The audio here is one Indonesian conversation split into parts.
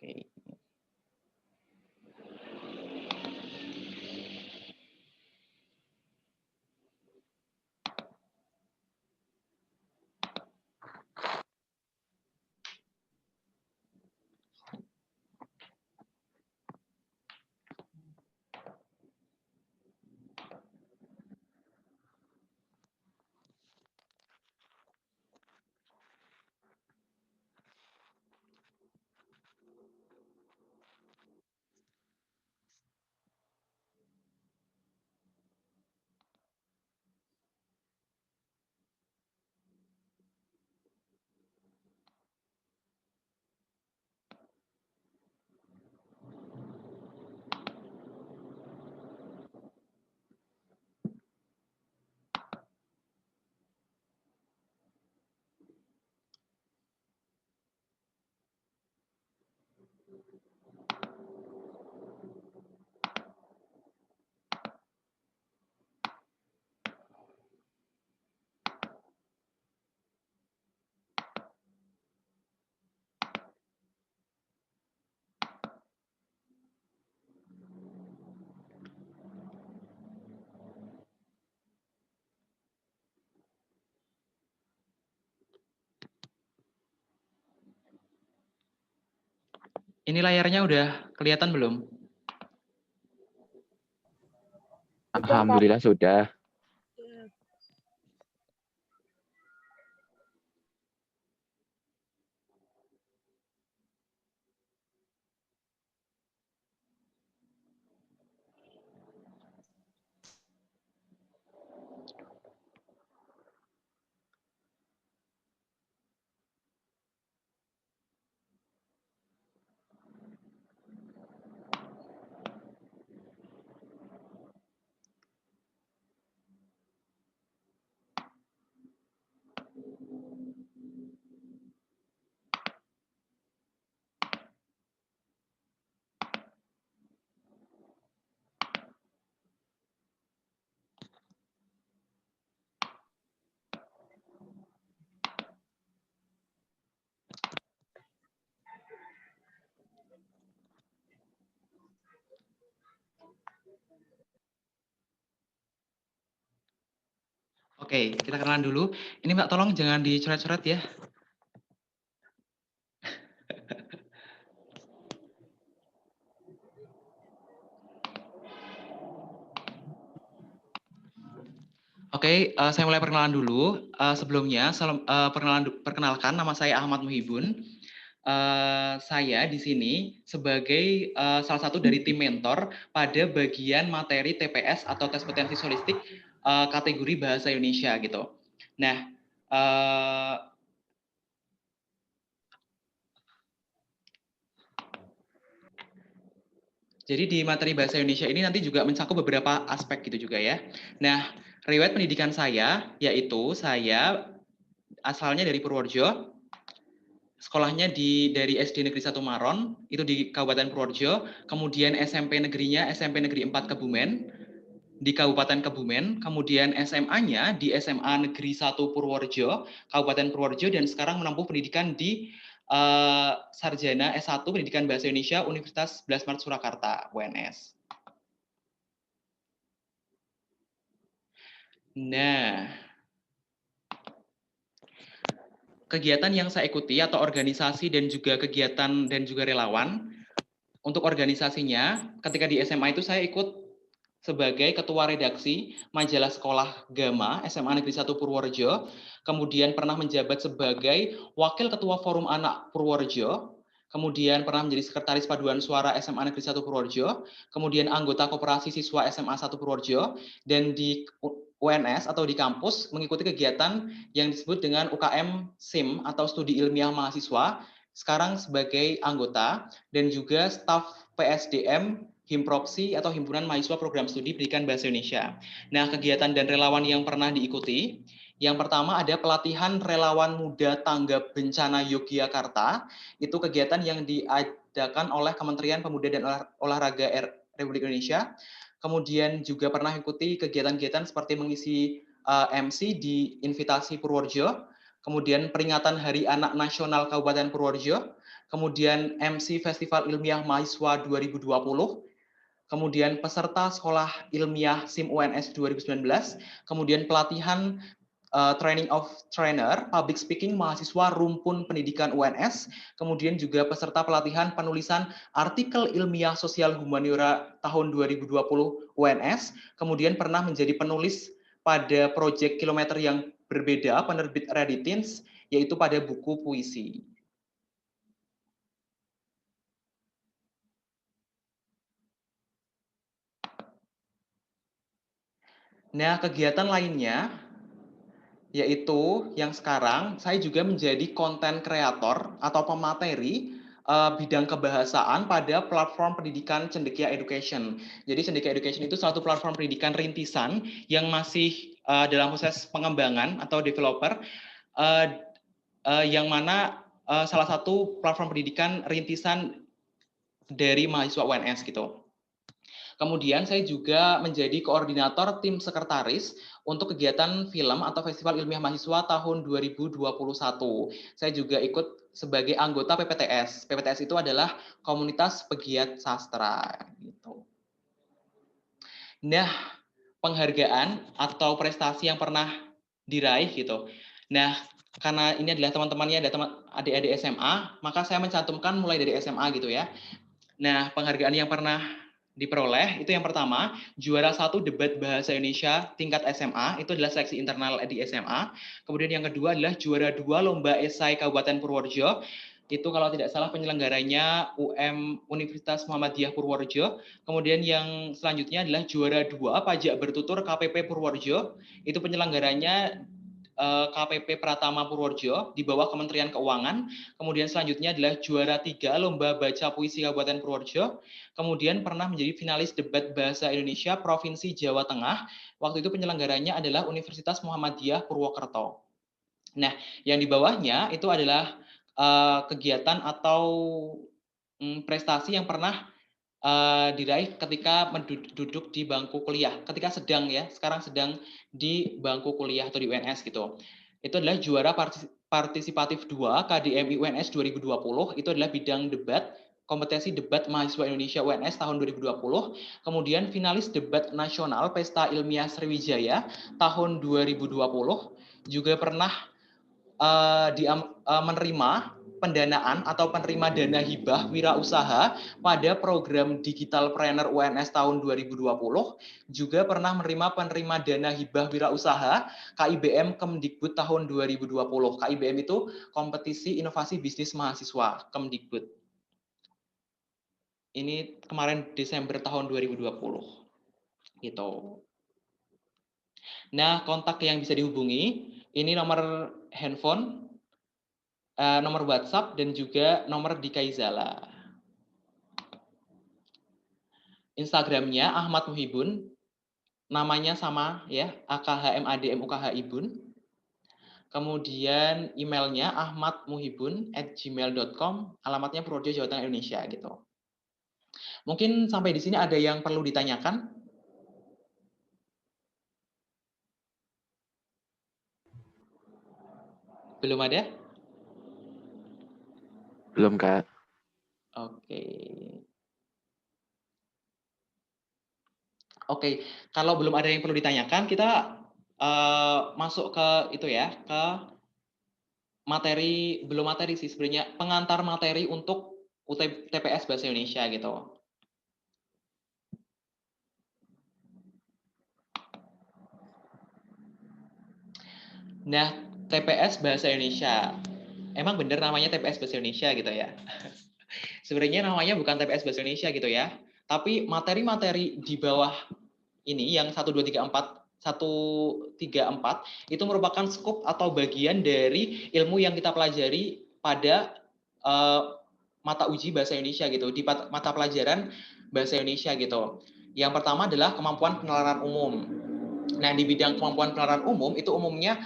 Oke. Ini layarnya udah kelihatan belum? Alhamdulillah sudah. Oke, kita kenalan dulu. Ini Mbak tolong jangan dicoret-coret ya. Oke, saya mulai perkenalan dulu. Sebelumnya, perkenalkan nama saya Ahmad Muhibun. Saya di sini sebagai salah satu dari tim mentor pada bagian materi TPS atau tes potensi solistik kategori bahasa Indonesia gitu. Nah, jadi di materi bahasa Indonesia ini nanti juga mencakup beberapa aspek gitu juga ya. Nah, riwayat pendidikan saya yaitu saya asalnya dari Purworejo, sekolahnya dari SD Negeri 1 Maron, itu di Kabupaten Purworejo, kemudian SMP negerinya SMP Negeri 4 Kebumen, di Kabupaten Kebumen, kemudian SMA-nya di SMA Negeri 1 Purworejo, Kabupaten Purworejo, dan sekarang menempuh pendidikan di Sarjana S1 Pendidikan Bahasa Indonesia Universitas 11 Maret Surakarta, UNS. Nah, kegiatan yang saya ikuti atau organisasi dan juga kegiatan dan juga relawan, untuk organisasinya, ketika di SMA itu saya ikut sebagai ketua redaksi majalah sekolah Gama SMA Negeri 1 Purworejo, kemudian pernah menjabat sebagai wakil ketua forum anak Purworejo, kemudian pernah menjadi sekretaris paduan suara SMA Negeri 1 Purworejo, kemudian anggota koperasi siswa SMA 1 Purworejo, dan di UNS atau di kampus mengikuti kegiatan yang disebut dengan UKM SIM atau Studi Ilmiah Mahasiswa, sekarang sebagai anggota dan juga staf PSDM Himpropsi atau Himpunan Mahasiswa Program Studi Pendidikan Bahasa Indonesia. Nah, kegiatan dan relawan yang pernah diikuti, yang pertama ada pelatihan relawan muda tanggap bencana Yogyakarta. Itu kegiatan yang diadakan oleh Kementerian Pemuda dan Olahraga Republik Indonesia. Kemudian juga pernah ikuti kegiatan-kegiatan seperti mengisi MC di Invitasi Purworejo, kemudian peringatan Hari Anak Nasional Kabupaten Purworejo, kemudian MC Festival Ilmiah Mahasiswa 2020, kemudian peserta Sekolah Ilmiah SIM UNS 2019, kemudian pelatihan Training of Trainer, Public Speaking mahasiswa Rumpun Pendidikan UNS, kemudian juga peserta pelatihan penulisan artikel ilmiah sosial humaniora tahun 2020 UNS, kemudian pernah menjadi penulis pada proyek kilometer yang berbeda, penerbit Reditins, yaitu pada buku puisi. Nah, kegiatan lainnya yaitu yang sekarang saya juga menjadi konten kreator atau pemateri bidang kebahasaan pada platform pendidikan Cendekia Education. Jadi Cendekia Education itu suatu platform pendidikan rintisan yang masih dalam proses pengembangan atau developer, yang mana salah satu platform pendidikan rintisan dari mahasiswa UNS gitu. Kemudian saya juga menjadi koordinator tim sekretaris untuk kegiatan film atau Festival Ilmiah Mahasiswa tahun 2021. Saya juga ikut sebagai anggota PPTS. PPTS itu adalah Komunitas Pegiat Sastra. Gitu. Nah, penghargaan atau prestasi yang pernah diraih gitu. Nah, karena ini adalah teman-temannya, ada adik-adik SMA, maka saya mencantumkan mulai dari SMA gitu ya. Nah, penghargaan yang pernah diperoleh itu yang pertama, juara 1 debat bahasa Indonesia tingkat SMA, itu adalah seleksi internal di SMA. Kemudian yang kedua adalah juara 2 lomba esai Kabupaten Purworejo. Itu kalau tidak salah penyelenggaranya Universitas Muhammadiyah Purworejo. Kemudian yang selanjutnya adalah juara 2 pajak bertutur KPP Purworejo. Itu penyelenggaranya KPP Pratama Purworejo di bawah Kementerian Keuangan. Kemudian selanjutnya adalah juara 3 lomba baca puisi Kabupaten Purworejo. Kemudian pernah menjadi finalis debat bahasa Indonesia Provinsi Jawa Tengah. Waktu itu penyelenggaranya adalah Universitas Muhammadiyah Purwokerto. Nah, yang di bawahnya itu adalah kegiatan atau prestasi yang pernah diraih ketika duduk di bangku kuliah, ketika sekarang sedang di bangku kuliah atau di UNS gitu. Itu adalah juara partisipatif 2 KDMI UNS 2020, itu adalah bidang debat, kompetensi debat mahasiswa Indonesia UNS tahun 2020, kemudian finalis debat nasional Pesta Ilmiah Sriwijaya tahun 2020, juga pernah menerima pendanaan atau penerima dana hibah wirausaha pada program Digital Trainer UNS tahun 2020, juga pernah menerima penerima dana hibah wirausaha KIBM Kemdikbud tahun 2020. KIBM itu Kompetisi Inovasi Bisnis Mahasiswa Kemdikbud. Ini kemarin Desember tahun 2020. Gitu. Nah, kontak yang bisa dihubungi, ini nomor handphone, nomor WhatsApp, dan juga nomor di Kaizala. Instagramnya Ahmad Muhibun, namanya sama ya, AKHMADMUKH Ibun. Kemudian emailnya ahmadmuhibun@gmail.com, alamatnya Purworejo, Jawa Tengah, Indonesia gitu. Mungkin sampai di sini ada yang perlu ditanyakan? Belum ada? Belum, Kak. Oke. Oke, kalau belum ada yang perlu ditanyakan, kita masuk ke itu ya, ke materi, belum materi sih sebenarnya, pengantar materi untuk TPS Bahasa Indonesia gitu. Nah, TPS Bahasa Indonesia, emang bener namanya TPS Bahasa Indonesia gitu ya? Sebenarnya namanya bukan TPS Bahasa Indonesia gitu ya, tapi materi-materi di bawah ini yang 1, 2, 3, 4, 1, 3, 4 itu merupakan skup atau bagian dari ilmu yang kita pelajari pada mata uji bahasa Indonesia gitu, di mata pelajaran bahasa Indonesia gitu. Yang pertama adalah kemampuan penalaran umum. Nah, di bidang kemampuan penalaran umum itu umumnya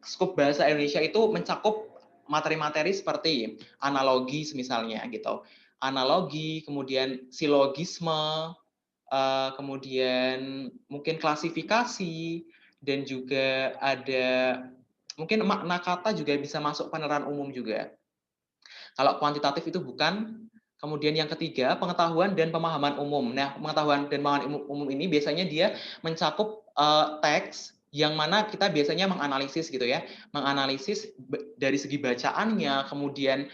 skup bahasa Indonesia itu mencakup materi-materi seperti analogi misalnya gitu. Analogi, kemudian silogisme, kemudian mungkin klasifikasi, dan juga ada mungkin makna kata juga bisa masuk penalaran umum juga. Kalau kuantitatif itu bukan. Kemudian yang ketiga, pengetahuan dan pemahaman umum. Nah, pengetahuan dan pemahaman umum ini biasanya dia mencakup teks yang mana kita biasanya menganalisis gitu ya, menganalisis dari segi bacaannya, kemudian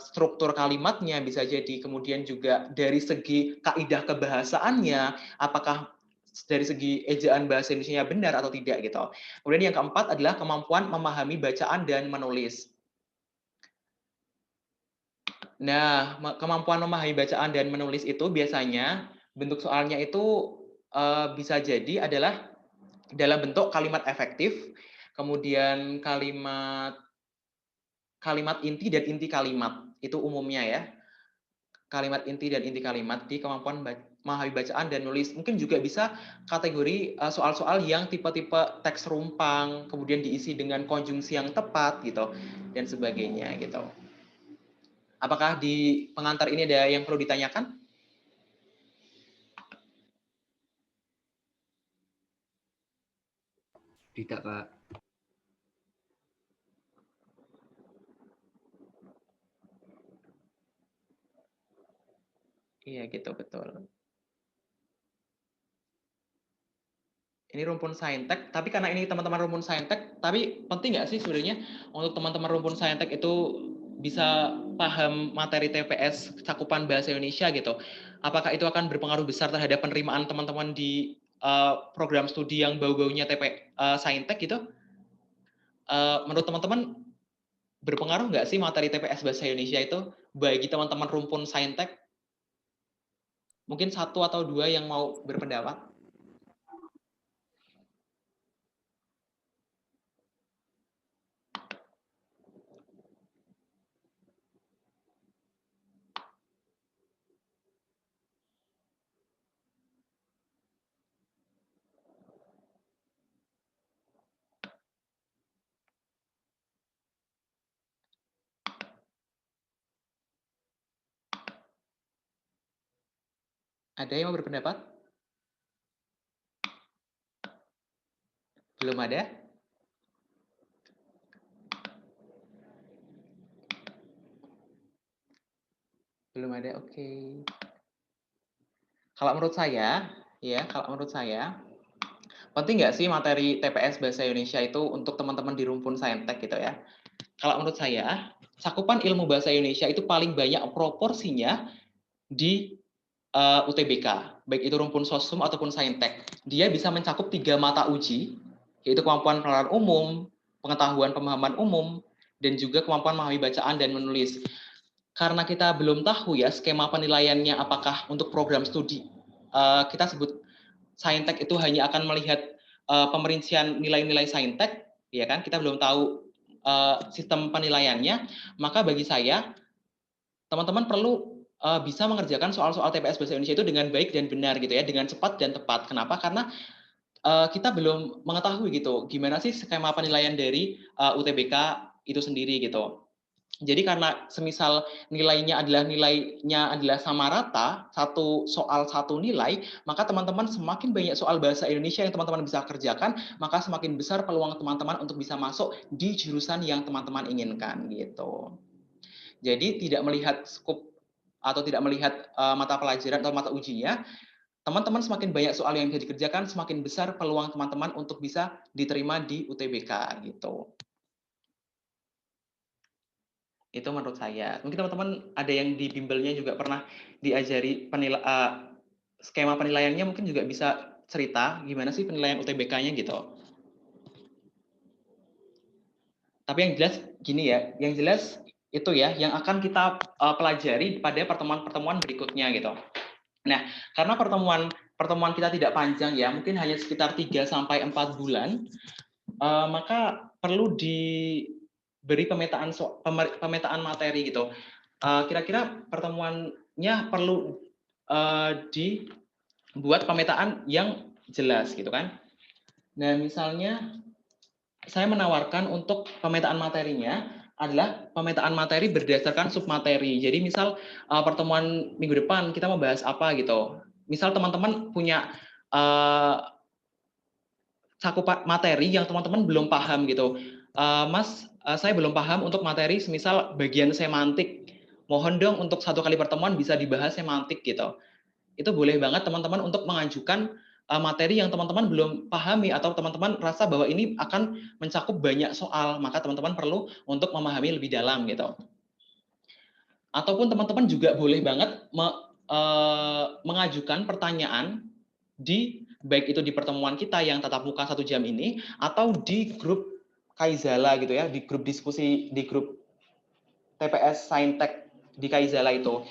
struktur kalimatnya bisa jadi, kemudian juga dari segi kaidah kebahasaannya, apakah dari segi ejaan bahasa Indonesia benar atau tidak gitu. Kemudian yang keempat adalah kemampuan memahami bacaan dan menulis. Nah, kemampuan memahami bacaan dan menulis itu biasanya bentuk soalnya itu bisa jadi adalah dalam bentuk kalimat efektif, kemudian kalimat inti dan inti kalimat. Itu umumnya ya. Kalimat inti dan inti kalimat di kemampuan memahami bacaan dan nulis. Mungkin juga bisa kategori soal-soal yang tipe-tipe teks rumpang, kemudian diisi dengan konjungsi yang tepat gitu dan sebagainya gitu. Apakah di pengantar ini ada yang perlu ditanyakan? Tidak, Pak. Iya gitu, betul. Ini rumpun saintek, tapi karena ini teman-teman rumpun saintek, tapi penting nggak sih sebenarnya untuk teman-teman rumpun saintek itu bisa paham materi TPS cakupan bahasa Indonesia gitu. Apakah itu akan berpengaruh besar terhadap penerimaan teman-teman di program studi yang bau-baunya saintek gitu? Menurut teman-teman berpengaruh nggak sih materi TPS bahasa Indonesia itu bagi teman-teman rumpun saintek? Mungkin satu atau dua yang mau berpendapat. Ada yang mau berpendapat? Belum ada? Belum ada, oke. Kalau menurut saya, penting nggak sih materi TPS Bahasa Indonesia itu untuk teman-teman di rumpun saintek gitu ya? Kalau menurut saya, cakupan ilmu bahasa Indonesia itu paling banyak proporsinya di UTBK, baik itu rumpun sosum ataupun saintek. Dia bisa mencakup 3 mata uji, yaitu kemampuan penalaran umum, pengetahuan pemahaman umum, dan juga kemampuan memahami bacaan dan menulis. Karena kita belum tahu ya skema penilaiannya apakah untuk program studi kita sebut saintek itu hanya akan melihat pemerincian nilai-nilai saintek, ya kan? Kita belum tahu sistem penilaiannya, maka bagi saya teman-teman perlu bisa mengerjakan soal-soal TPS Bahasa Indonesia itu dengan baik dan benar gitu ya, dengan cepat dan tepat. Kenapa? Karena kita belum mengetahui gitu gimana sih skema penilaian dari UTBK itu sendiri gitu. Jadi karena semisal nilainya adalah sama rata, satu soal satu nilai, maka teman-teman semakin banyak soal bahasa Indonesia yang teman-teman bisa kerjakan, maka semakin besar peluang teman-teman untuk bisa masuk di jurusan yang teman-teman inginkan gitu. Jadi tidak melihat skop atau tidak melihat mata pelajaran atau mata ujinya, teman-teman semakin banyak soal yang bisa dikerjakan, semakin besar peluang teman-teman untuk bisa diterima di UTBK gitu. Itu menurut saya. Mungkin teman-teman ada yang di bimbelnya juga pernah diajari skema penilaiannya, mungkin juga bisa cerita gimana sih penilaian UTBK-nya gitu. Tapi yang jelas gini ya, yang jelas itu ya yang akan kita pelajari pada pertemuan-pertemuan berikutnya gitu. Nah, karena pertemuan kita tidak panjang ya, mungkin hanya sekitar 3 sampai 4 bulan, maka perlu diberi pemetaan materi gitu. Kira-kira pertemuannya perlu dibuat pemetaan yang jelas gitu kan. Nah, misalnya saya menawarkan untuk pemetaan materinya adalah pemetaan materi berdasarkan submateri. Jadi misal pertemuan minggu depan kita mau bahas apa gitu. Misal teman-teman punya cakupan materi yang teman-teman belum paham gitu. Mas, saya belum paham untuk materi semisal bagian semantik. Mohon dong untuk 1 kali pertemuan bisa dibahas semantik gitu. Itu boleh banget teman-teman untuk mengajukan materi yang teman-teman belum pahami atau teman-teman rasa bahwa ini akan mencakup banyak soal, maka teman-teman perlu untuk memahami lebih dalam gitu. Ataupun teman-teman juga boleh banget mengajukan pertanyaan baik itu di pertemuan kita yang tatap muka 1 jam ini atau di grup Kaizala gitu ya, di grup diskusi di grup TPS Saintek di Kaizala itu.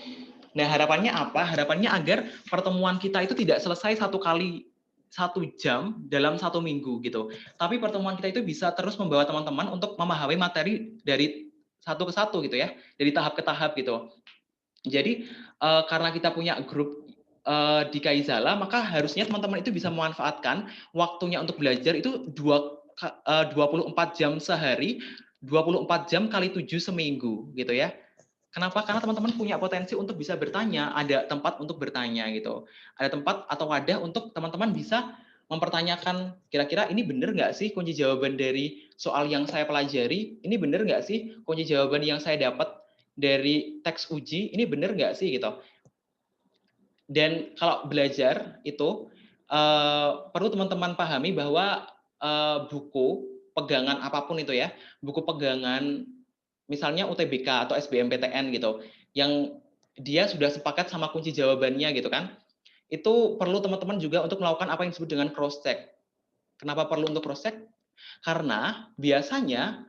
Nah, harapannya apa? Harapannya agar pertemuan kita itu tidak selesai 1 kali 1 jam dalam 1 minggu gitu. Tapi pertemuan kita itu bisa terus membawa teman-teman untuk memahami materi dari satu ke satu gitu ya, dari tahap ke tahap gitu. Jadi karena kita punya grup di Kaizala, maka harusnya teman-teman itu bisa memanfaatkan waktunya untuk belajar itu 24 jam sehari, 24 jam kali 7 seminggu gitu ya. Kenapa? Karena teman-teman punya potensi untuk bisa bertanya, ada tempat untuk bertanya gitu. Ada tempat atau wadah untuk teman-teman bisa mempertanyakan, kira-kira ini benar nggak sih kunci jawaban dari soal yang saya pelajari? Ini benar nggak sih kunci jawaban yang saya dapat dari teks uji? Ini benar nggak sih gitu? Dan kalau belajar itu perlu teman-teman pahami bahwa buku pegangan apapun itu ya, buku pegangan misalnya UTBK atau SBMPTN gitu, yang dia sudah sepakat sama kunci jawabannya gitu kan, itu perlu teman-teman juga untuk melakukan apa yang disebut dengan cross check. Kenapa perlu untuk cross check? Karena biasanya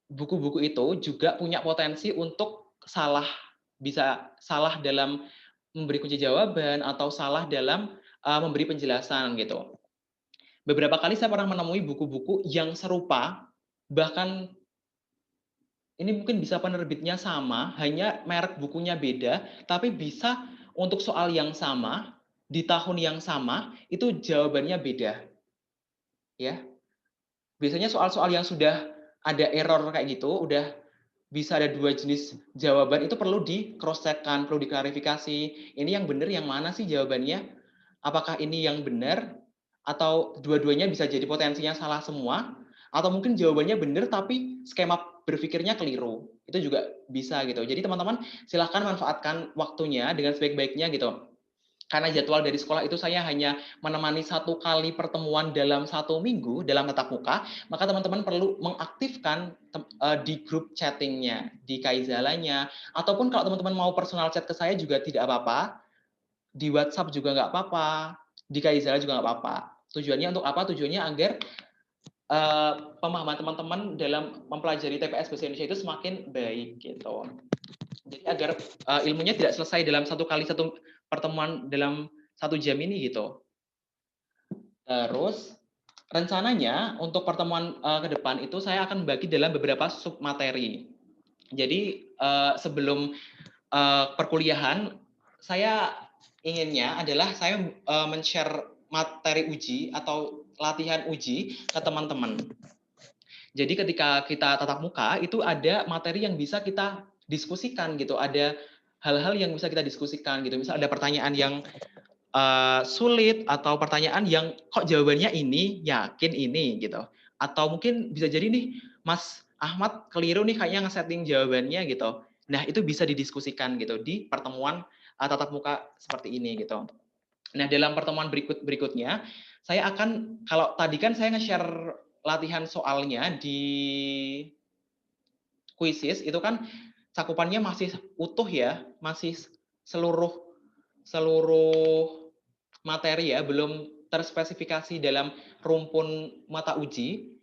buku-buku itu juga punya potensi untuk bisa salah dalam memberi kunci jawaban atau salah dalam memberi penjelasan gitu. Beberapa kali saya pernah menemui buku-buku yang serupa, bahkan ini mungkin bisa penerbitnya sama, hanya merek bukunya beda, tapi bisa untuk soal yang sama, di tahun yang sama, itu jawabannya beda. Ya, biasanya soal-soal yang sudah ada error kayak gitu, udah bisa ada 2 jenis jawaban, itu perlu di cross check-kan, perlu diklarifikasi. Ini yang benar yang mana sih jawabannya? Apakah ini yang benar? Atau dua-duanya bisa jadi potensinya salah semua? Atau mungkin jawabannya benar tapi skema berpikirnya keliru. Itu juga bisa gitu. Jadi teman-teman silahkan manfaatkan waktunya dengan sebaik-baiknya gitu. Karena jadwal dari sekolah itu saya hanya menemani 1 kali pertemuan dalam 1 minggu dalam tatap muka, maka teman-teman perlu mengaktifkan di grup chatting-nya, di Kaizalanya, ataupun kalau teman-teman mau personal chat ke saya juga tidak apa-apa, di WhatsApp juga nggak apa-apa, di Kaizala juga nggak apa-apa. Tujuannya untuk apa? Tujuannya agar pemahaman teman-teman dalam mempelajari TPS Bahasa Indonesia itu semakin baik gitu. Jadi agar ilmunya tidak selesai dalam 1 kali 1 pertemuan dalam 1 jam ini gitu. Terus rencananya untuk pertemuan ke depan itu saya akan bagi dalam beberapa sub materi. Jadi sebelum perkuliahan saya inginnya adalah saya men-share materi uji atau latihan uji ke teman-teman. Jadi ketika kita tatap muka itu ada materi yang bisa kita diskusikan gitu, ada hal-hal yang bisa kita diskusikan gitu. Misal ada pertanyaan yang sulit atau pertanyaan yang kok jawabannya ini, yakin ini gitu. Atau mungkin bisa jadi nih Mas Ahmad keliru nih kayaknya nge-setting jawabannya gitu. Nah, itu bisa didiskusikan gitu di pertemuan tatap muka seperti ini gitu. Nah, dalam pertemuan berikutnya saya akan, kalau tadi kan saya nge-share latihan soalnya di Quizzes itu kan cakupannya masih utuh ya, masih seluruh materi ya, belum terspesifikasi dalam rumpun mata uji.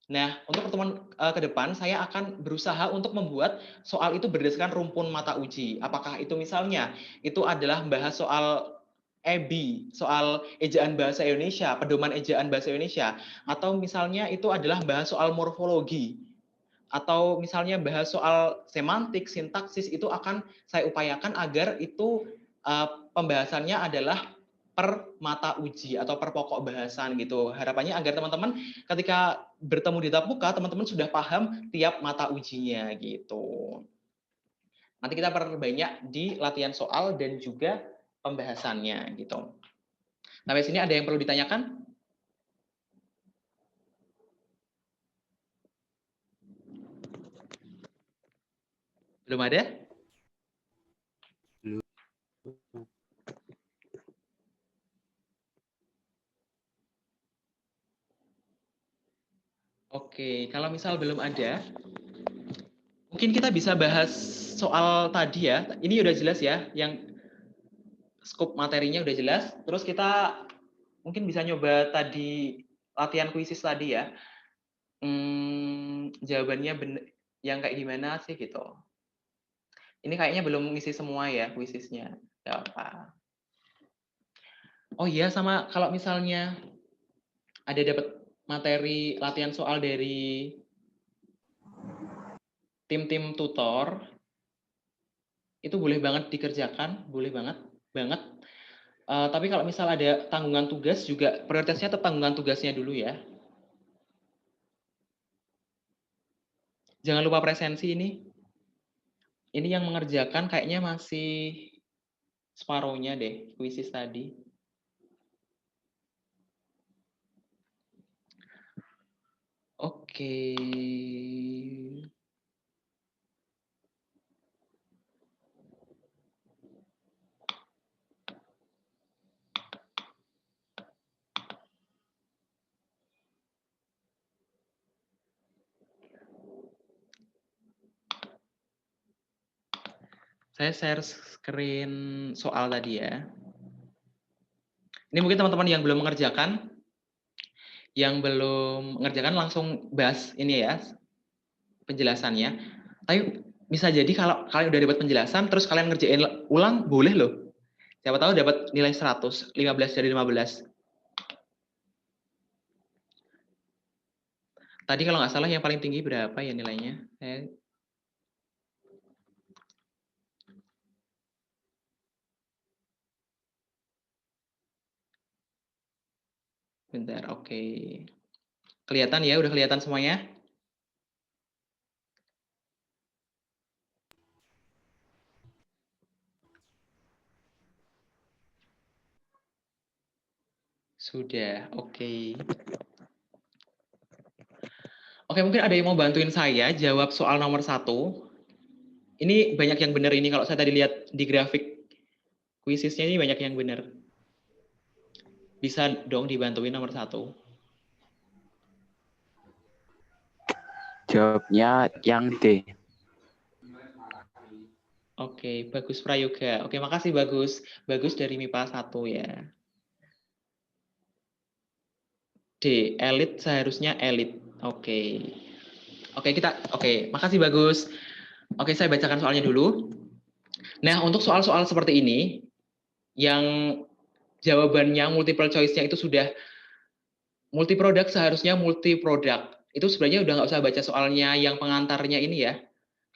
Nah, untuk pertemuan ke depan saya akan berusaha untuk membuat soal itu berdasarkan rumpun mata uji. Apakah itu misalnya itu adalah bahas soal EBI, soal ejaan bahasa Indonesia, pedoman ejaan bahasa Indonesia, atau misalnya itu adalah bahas soal morfologi, atau misalnya bahas soal semantik, sintaksis, itu akan saya upayakan agar itu pembahasannya adalah per mata uji atau per pokok bahasan gitu. Harapannya agar teman-teman ketika bertemu di tatap muka, teman-teman sudah paham tiap mata ujinya gitu. Nanti kita perbanyak di latihan soal dan juga pembahasannya gitu. Sampai sini ada yang perlu ditanyakan? Belum ada? Oke, kalau misal belum ada, mungkin kita bisa bahas soal tadi ya. Ini udah jelas ya, yang scope materinya udah jelas. Terus kita mungkin bisa nyoba tadi latihan kuisis tadi ya. Jawabannya bener, yang kayak gimana sih gitu. Ini kayaknya belum ngisi semua ya kuisisnya. Gak apa. Oh iya, sama kalau misalnya ada dapat materi latihan soal dari tim-tim tutor, itu boleh banget dikerjakan, boleh banget. Tapi kalau misal ada tanggungan tugas juga, prioritasnya tetap tanggungan tugasnya dulu ya. Jangan lupa presensi ini. Ini yang mengerjakan kayaknya masih separuhnya deh, kuisis tadi. Oke. Saya share screen soal tadi ya. Ini mungkin teman-teman yang belum mengerjakan, langsung bahas ini ya, penjelasannya. Tapi bisa jadi kalau kalian udah dapat penjelasan, terus kalian ngerjain ulang, boleh loh. Siapa tahu dapat nilai 100, 15 dari 15. Tadi kalau nggak salah yang paling tinggi berapa ya nilainya? Bentar, oke. Kelihatan ya, udah kelihatan semuanya? Sudah, oke. Oke, mungkin ada yang mau bantuin saya jawab soal nomor 1. Ini banyak yang benar ini, kalau saya tadi lihat di grafik kuisisnya ini banyak yang benar. Bisa dong dibantuin nomor 1. Jawabnya yang D. Oke, Bagus Prayoga. Oke, makasih Bagus. Bagus dari MIPA 1 ya. D, elit seharusnya elit. Oke. Oke, makasih Bagus. Oke, saya bacakan soalnya dulu. Nah, untuk soal-soal seperti ini, yang jawabannya multiple choice-nya itu sudah multi produk, seharusnya multi produk. Itu sebenarnya udah nggak usah baca soalnya yang pengantarnya ini ya.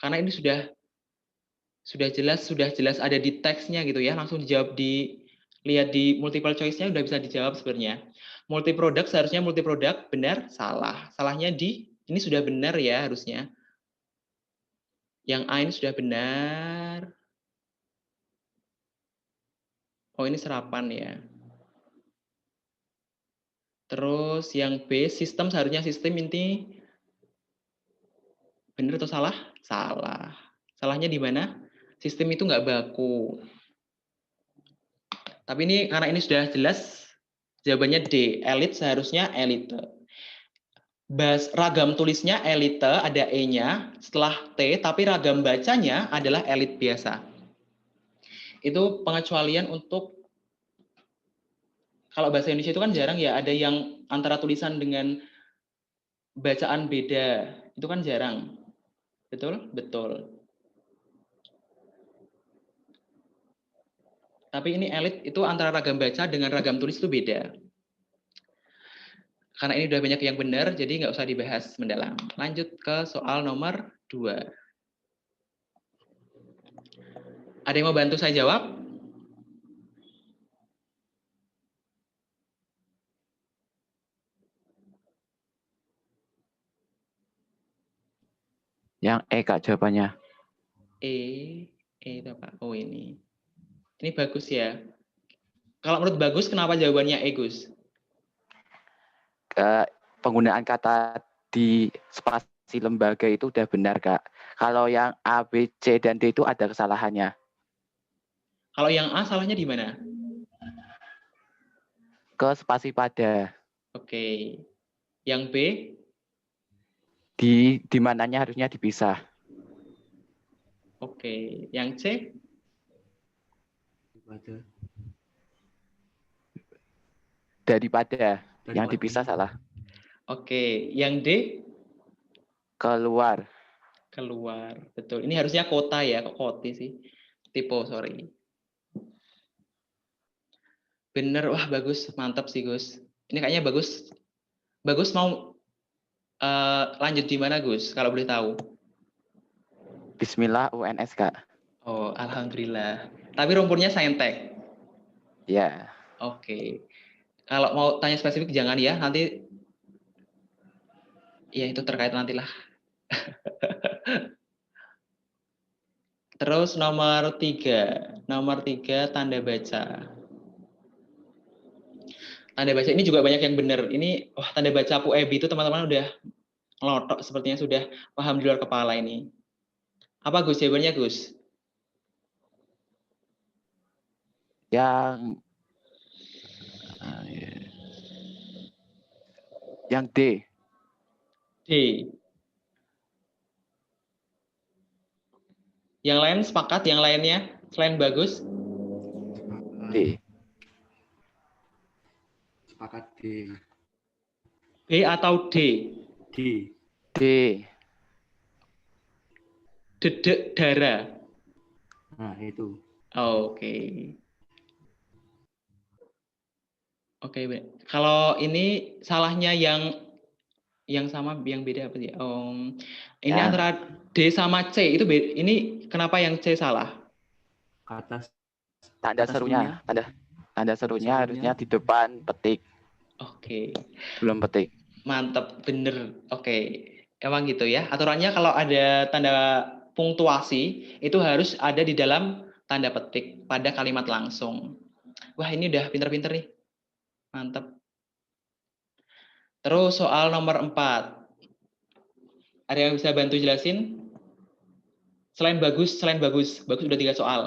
Karena ini sudah jelas ada di teksnya gitu ya. Langsung dijawab lihat di multiple choice-nya udah bisa dijawab sebenarnya. Multi produk seharusnya multi produk, benar, salah. Salahnya ini sudah benar ya harusnya. Yang A ini sudah benar. Oh, ini serapan ya. Terus yang B, sistem seharusnya sistem ini benar atau salah? Salah. Salahnya di mana? Sistem itu nggak baku. Tapi ini karena ini sudah jelas, jawabannya D. Elit seharusnya elite. Ragam tulisnya elite, ada E-nya setelah T, tapi ragam bacanya adalah elit biasa. Itu pengecualian untuk, kalau bahasa Indonesia itu kan jarang ya, ada yang antara tulisan dengan bacaan beda. Itu kan jarang. Betul? Betul. Tapi ini elit itu antara ragam baca dengan ragam tulis itu beda. Karena ini udah banyak yang benar, jadi nggak usah dibahas mendalam. Lanjut ke soal nomor 2. Ada yang mau bantu saya jawab? Yang E, Kak, jawabannya. E itu apa? Oh, ini. Ini bagus ya. Kalau menurut Bagus, kenapa jawabannya E, Gus? Penggunaan kata di spasi si lembaga itu udah benar, Kak. Kalau yang A, B, C, dan D itu ada kesalahannya. Kalau yang A salahnya di mana? Ke spasi pada. Oke. Yang B? Di mananya harusnya dipisah. Oke. Yang C? Daripada. Yang dipisah salah. Oke. Yang D? Keluar. Keluar. Betul. Ini harusnya kota ya, kok koti sih. Typo, sorry. Bener, wah bagus, mantap sih Gus. Ini kayaknya bagus. Bagus mau lanjut di mana Gus, kalau boleh tahu? Bismillah UNS, Kak. Oh, alhamdulillah. Tapi rumputnya Saintek. Ya. Oke. Kalau mau tanya spesifik jangan ya, nanti ya itu terkait nantilah. Terus nomor 3 tanda baca. Tanda baca ini juga banyak yang benar. Ini wah tanda baca PUEB itu teman-teman udah ngelotok sepertinya sudah paham di luar kepala ini. Apa Gus jawabannya Gus? Yang D. D. Yang lain sepakat, yang lainnya selain bagus? D. Sepakat D. B atau D? D. D. Dedek darah. Nah, itu. Oke. Oke, kalau ini salahnya yang sama, yang beda apa sih? Ini Ya. antara D sama C itu beda. Ini kenapa yang C salah? Atas Tanda atas serunya. Tanda serunya harusnya di depan petik. Oke. Belum petik. Mantap, bener. Oke. Emang gitu ya. Aturannya kalau ada tanda punktuasi itu harus ada di dalam tanda petik pada kalimat langsung. Wah, ini udah pinter-pinter nih. Mantap. Terus soal nomor 4. Ada yang bisa bantu jelasin? Selain bagus. Bagus udah 3 soal.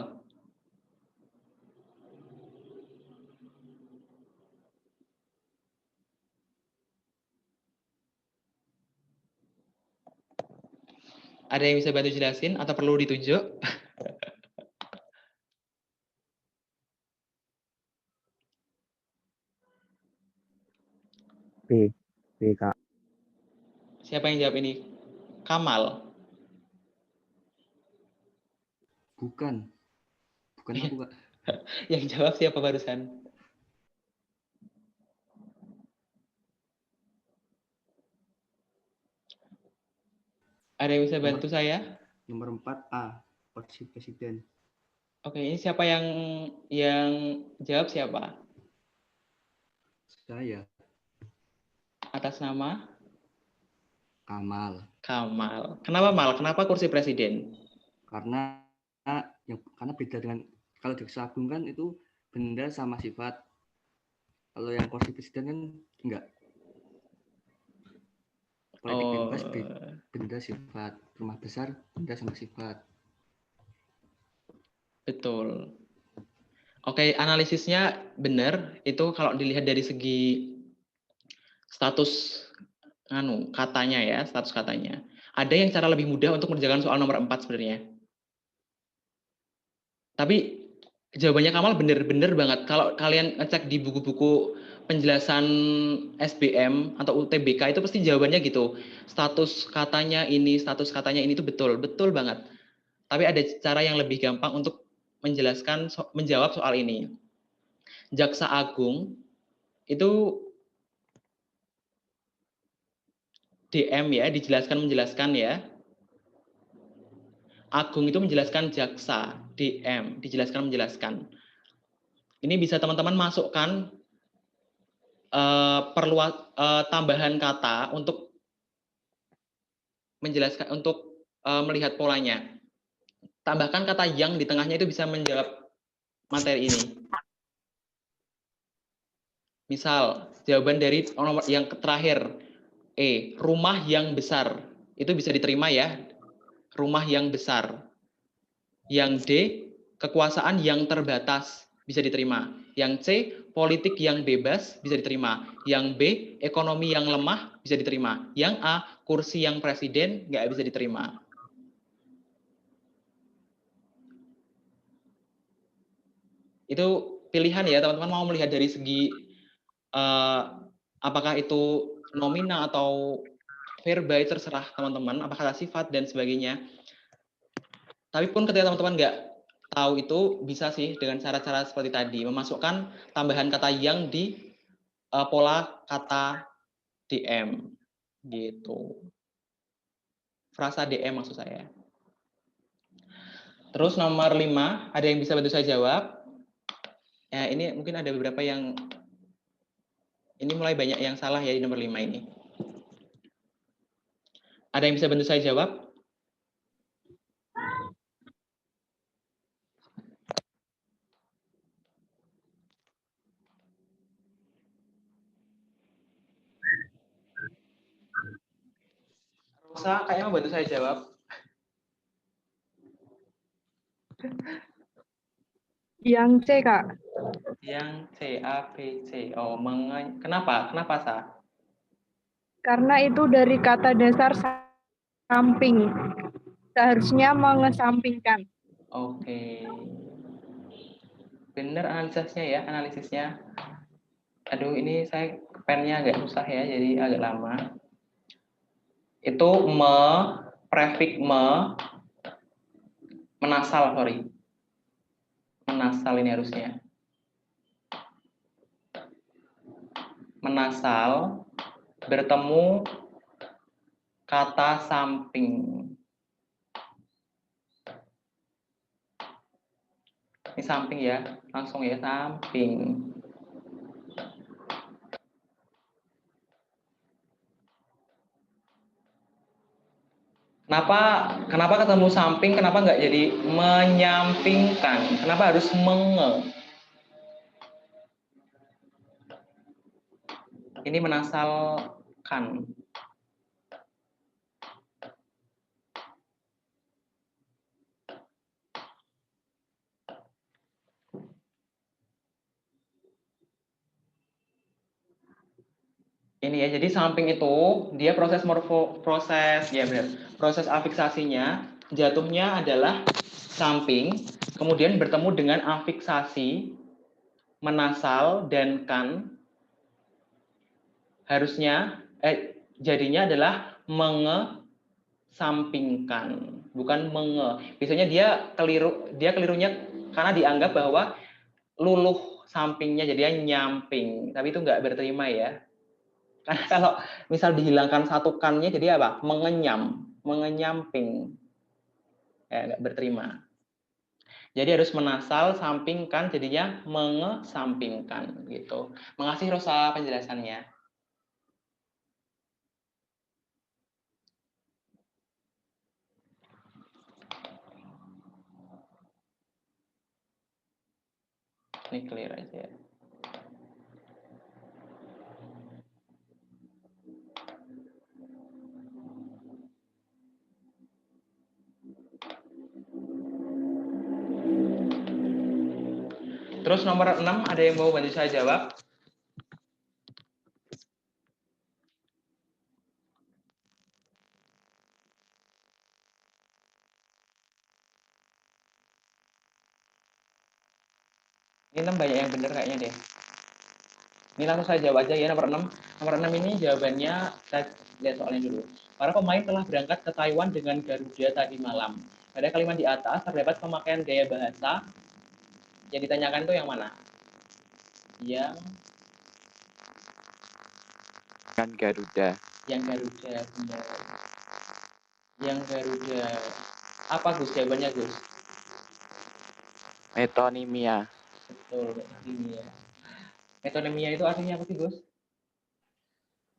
Ada yang bisa bantu jelasin atau perlu ditunjuk? B. B, Kak. Siapa yang jawab ini? Kamal. Bukan. Bukan aku, Kak. Yang jawab siapa barusan? Ada yang bisa bantu saya? Nomor 4 A. Kursi presiden. Oke, ini siapa yang jawab siapa? Saya. Atas nama Kamal. Kamal. Kenapa Mal? Kenapa kursi presiden? Karena beda dengan kalau jaksa agung kan itu benda sama sifat. Kalau yang kursi presiden kan enggak. Politik bebas benda sifat. Rumah besar benda sama sifat. Betul. Oke, analisisnya benar. Itu kalau dilihat dari segi status katanya ya, status katanya. Ada yang cara lebih mudah untuk mengerjakan soal nomor 4 sebenarnya. Tapi jawabannya Kamal bener banget. Kalau kalian ngecek di buku-buku penjelasan SBM atau UTBK itu pasti jawabannya gitu. Status katanya ini itu betul banget. Tapi ada cara yang lebih gampang untuk menjawab soal ini. Jaksa Agung itu DM ya, menjelaskan ya. Agung itu menjelaskan jaksa, DM, menjelaskan. Ini bisa teman-teman masukkan tambahan kata untuk menjelaskan, untuk melihat polanya. Tambahkan kata yang di tengahnya itu bisa menjawab materi ini. Misal, jawaban dari nomor yang terakhir, rumah yang besar. itu bisa diterima ya, rumah yang besar. Yang D, kekuasaan yang terbatas, bisa diterima. Yang C, politik yang bebas, bisa diterima. Yang B, ekonomi yang lemah, bisa diterima. Yang A, kursi yang presiden, nggak bisa diterima. Itu pilihan ya, teman-teman mau melihat dari segi apakah itu nominal atau verba, terserah teman-teman, apakah sifat dan sebagainya. Tapi pun ketika teman-teman nggak tahu itu, bisa sih dengan cara-cara seperti tadi, memasukkan tambahan kata yang di pola kata DM, gitu. Frasa DM maksud saya. Terus nomor 5, ada yang bisa bantu saya jawab? Ya, ini mungkin ada beberapa yang, ini mulai banyak yang salah ya di nomor 5 ini. Ada yang bisa bantu saya jawab? Rosa kayaknya mau bantu saya jawab. Yang C, Kak. Yang C, A, B, C. Oh, kenapa? Kenapa, Sa? Karena itu dari kata dasar samping. Seharusnya mengesampingkan. Oke. Bener analisisnya. Aduh, ini saya pennya agak susah ya, jadi agak lama. Itu prefix menasal, sorry. Menasal ini harusnya. Menasal bertemu kata samping. Ini samping ya, langsung ya, samping. Kenapa ketemu samping, kenapa nggak jadi menyampingkan? Kenapa harus Ini menasalkan. Ini ya, jadi samping itu dia proses proses afiksasinya jatuhnya adalah samping, kemudian bertemu dengan afiksasi menasal dan kan, harusnya jadinya adalah mengesampingkan, bukan Biasanya dia kelirunya karena dianggap bahwa luluh sampingnya jadinya nyamping, tapi itu nggak berterima ya. Karena kalau misal dihilangkan satu kannya jadi apa? Mengenyamping. Ya, nggak berterima. Jadi harus menasal sampingkan jadinya mengesampingkan gitu. Makasih Rosa penjelasannya. Ini clear aja ya. Terus nomor 6, ada yang mau bantu saya jawab? Ini 6 banyak yang benar kayaknya deh. Ini langsung saya jawab aja ya nomor 6. Nomor 6 ini jawabannya, kita lihat soalnya dulu. Para pemain telah berangkat ke Taiwan dengan Garuda tadi malam. Pada kalimat di atas terdapat pemakaian gaya bahasa. Yang ditanyakan itu yang mana? Yang Kan Garuda. Yang Garuda, benar. Yang Garuda. Apa Gus jawabannya Gus? Metonimia. Betul, metonimia. Metonimia itu artinya apa sih Gus?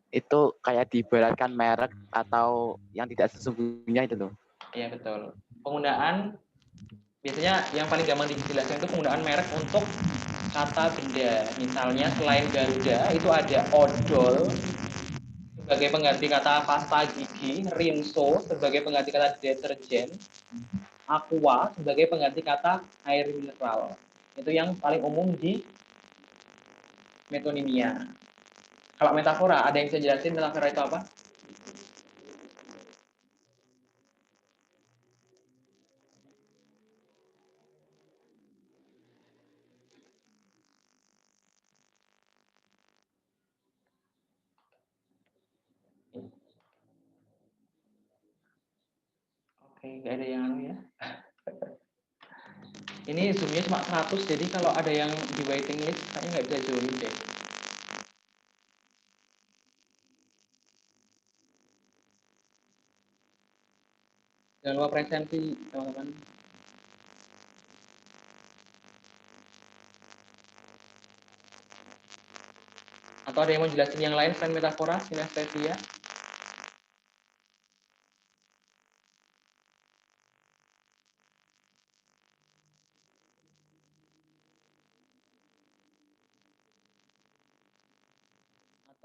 Itu kayak diibaratkan merek atau yang tidak sesungguhnya itu loh. Iya betul. Penggunaan biasanya yang paling gampang dijelaskan itu penggunaan merek untuk kata benda. Misalnya selain Garuda itu ada odol, sebagai pengganti kata pasta gigi, rinso sebagai pengganti kata deterjen, aqua sebagai pengganti kata air mineral. Itu yang paling umum di metonimia. Kalau metafora, ada yang bisa jelasin metafora itu apa? Oke, nggak ada yang anu ya. Ini zoomnya cuma 100, jadi kalau ada yang di waiting list, kayaknya nggak bisa join deh. Jangan lupa presensi, teman-teman. Atau ada yang mau jelasin yang lain selain metafora, sinestesia?